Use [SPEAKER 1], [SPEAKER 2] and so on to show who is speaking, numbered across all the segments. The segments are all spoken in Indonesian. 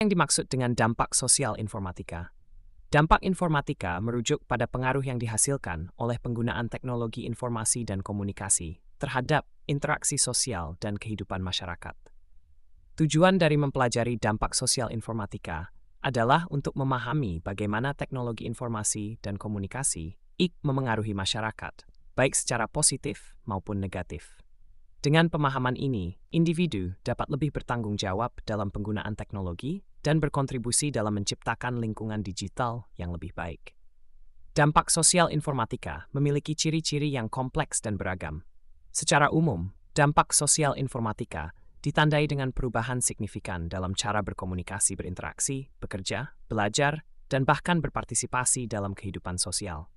[SPEAKER 1] Yang dimaksud dengan dampak sosial informatika? Dampak informatika merujuk pada pengaruh yang dihasilkan oleh penggunaan teknologi informasi dan komunikasi terhadap interaksi sosial dan kehidupan masyarakat. Tujuan dari mempelajari dampak sosial informatika adalah untuk memahami bagaimana teknologi informasi dan komunikasi memengaruhi masyarakat, baik secara positif maupun negatif. Dengan pemahaman ini, individu dapat lebih bertanggung jawab dalam penggunaan teknologi dan berkontribusi dalam menciptakan lingkungan digital yang lebih baik. Dampak sosial informatika memiliki ciri-ciri yang kompleks dan beragam. Secara umum, dampak sosial informatika ditandai dengan perubahan signifikan dalam cara berkomunikasi, berinteraksi, bekerja, belajar, dan bahkan berpartisipasi dalam kehidupan sosial.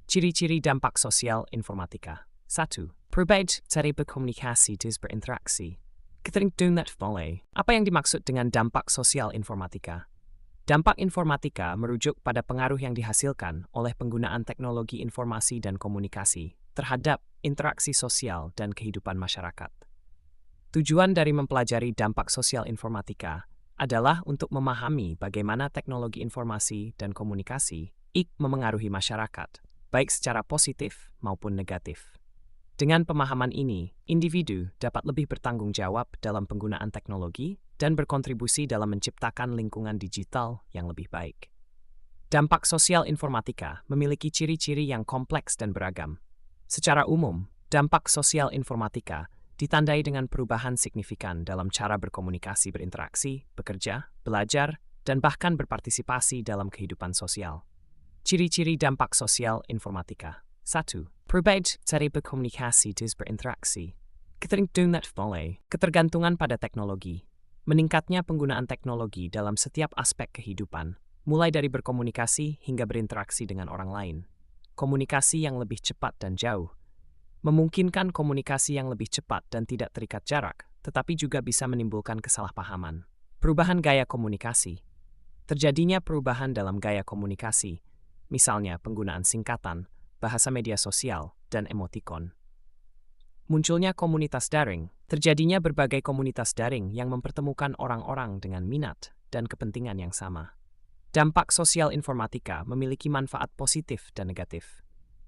[SPEAKER 1] Ciri-ciri dampak sosial informatika. 1. Perubahan cara berkomunikasi dan berinteraksi. Ketergantungan mulai. Apa yang dimaksud dengan dampak sosial informatika? Dampak informatika merujuk pada pengaruh yang dihasilkan oleh penggunaan teknologi informasi dan komunikasi terhadap interaksi sosial dan kehidupan masyarakat. Tujuan dari mempelajari dampak sosial informatika adalah untuk memahami bagaimana teknologi informasi dan komunikasi memengaruhi masyarakat, baik secara positif maupun negatif. Dengan pemahaman ini, individu dapat lebih bertanggung jawab dalam penggunaan teknologi dan berkontribusi dalam menciptakan lingkungan digital yang lebih baik. Dampak sosial informatika memiliki ciri-ciri yang kompleks dan beragam. Secara umum, dampak sosial informatika ditandai dengan perubahan signifikan dalam cara berkomunikasi, berinteraksi, bekerja, belajar, dan bahkan berpartisipasi dalam kehidupan sosial. Ciri-ciri dampak sosial informatika. 1. Perubahan cara berkomunikasi dan berinteraksi. Ketergantungan pada teknologi. Meningkatnya penggunaan teknologi dalam setiap aspek kehidupan, mulai dari berkomunikasi hingga berinteraksi dengan orang lain. Komunikasi yang lebih cepat dan jauh memungkinkan komunikasi yang lebih cepat dan tidak terikat jarak, tetapi juga bisa menimbulkan kesalahpahaman. Perubahan gaya komunikasi. Terjadinya perubahan dalam gaya komunikasi, misalnya penggunaan singkatan, bahasa media sosial, dan emotikon. Munculnya komunitas daring. Terjadinya berbagai komunitas daring yang mempertemukan orang-orang dengan minat dan kepentingan yang sama. Dampak sosial informatika memiliki manfaat positif dan negatif.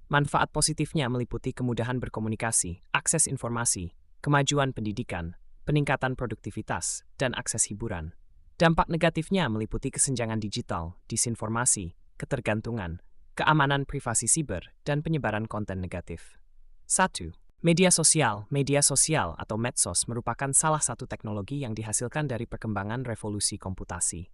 [SPEAKER 1] Manfaat positifnya meliputi kemudahan berkomunikasi, akses informasi, kemajuan pendidikan, peningkatan produktivitas, dan akses hiburan. Dampak negatifnya meliputi kesenjangan digital, disinformasi, ketergantungan, keamanan privasi siber, dan penyebaran konten negatif. 1. Media sosial. Media sosial atau medsos merupakan salah satu teknologi yang dihasilkan dari perkembangan revolusi komputasi.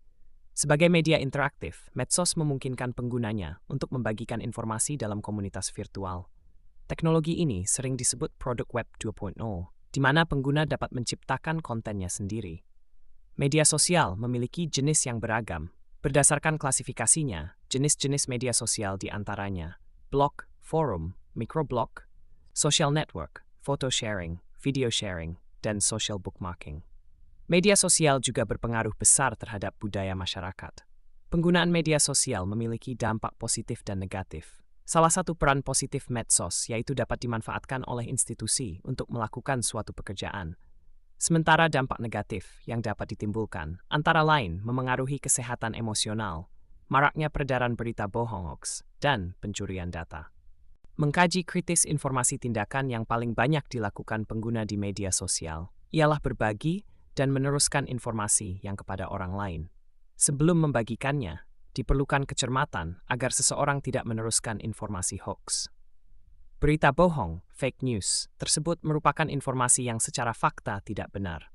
[SPEAKER 1] Sebagai media interaktif, medsos memungkinkan penggunanya untuk membagikan informasi dalam komunitas virtual. Teknologi ini sering disebut produk Web 2.0, di mana pengguna dapat menciptakan kontennya sendiri. Media sosial memiliki jenis yang beragam. Berdasarkan klasifikasinya, jenis-jenis media sosial diantaranya blog, forum, microblog, social network, photo sharing, video sharing, dan social bookmarking. Media sosial juga berpengaruh besar terhadap budaya masyarakat. Penggunaan media sosial memiliki dampak positif dan negatif. Salah satu peran positif medsos yaitu dapat dimanfaatkan oleh institusi untuk melakukan suatu pekerjaan. Sementara dampak negatif yang dapat ditimbulkan antara lain memengaruhi kesehatan emosional, maraknya peredaran berita bohong hoax, dan pencurian data. Mengkaji kritis informasi tindakan yang paling banyak dilakukan pengguna di media sosial ialah berbagi dan meneruskan informasi yang kepada orang lain. Sebelum membagikannya, diperlukan kecermatan agar seseorang tidak meneruskan informasi hoax. Berita bohong, fake news, tersebut merupakan informasi yang secara fakta tidak benar.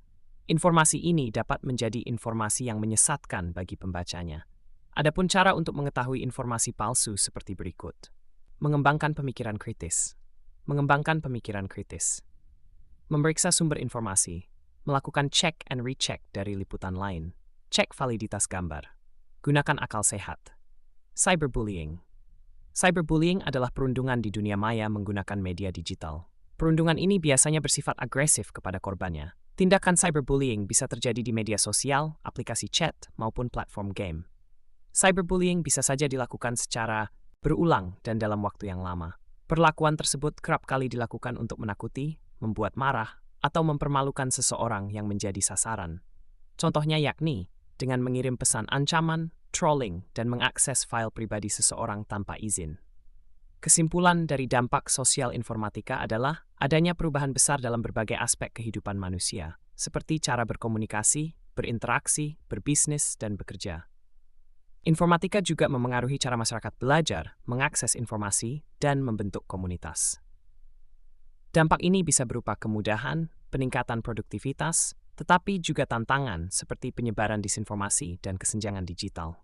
[SPEAKER 1] Informasi ini dapat menjadi informasi yang menyesatkan bagi pembacanya. Adapun cara untuk mengetahui informasi palsu seperti berikut. Mengembangkan pemikiran kritis. Mengembangkan pemikiran kritis. Memeriksa sumber informasi. Melakukan check and recheck dari liputan lain. Cek validitas gambar. Gunakan akal sehat. Cyberbullying. Cyberbullying adalah perundungan di dunia maya menggunakan media digital. Perundungan ini biasanya bersifat agresif kepada korbannya. Tindakan cyberbullying bisa terjadi di media sosial, aplikasi chat, maupun platform game. Cyberbullying bisa saja dilakukan secara berulang dan dalam waktu yang lama. Perlakuan tersebut kerap kali dilakukan untuk menakuti, membuat marah, atau mempermalukan seseorang yang menjadi sasaran. Contohnya yakni dengan mengirim pesan ancaman, trolling, dan mengakses file pribadi seseorang tanpa izin. Kesimpulan dari dampak sosial informatika adalah adanya perubahan besar dalam berbagai aspek kehidupan manusia, seperti cara berkomunikasi, berinteraksi, berbisnis, dan bekerja. Informatika juga memengaruhi cara masyarakat belajar, mengakses informasi, dan membentuk komunitas. Dampak ini bisa berupa kemudahan, peningkatan produktivitas, tetapi juga tantangan seperti penyebaran disinformasi dan kesenjangan digital.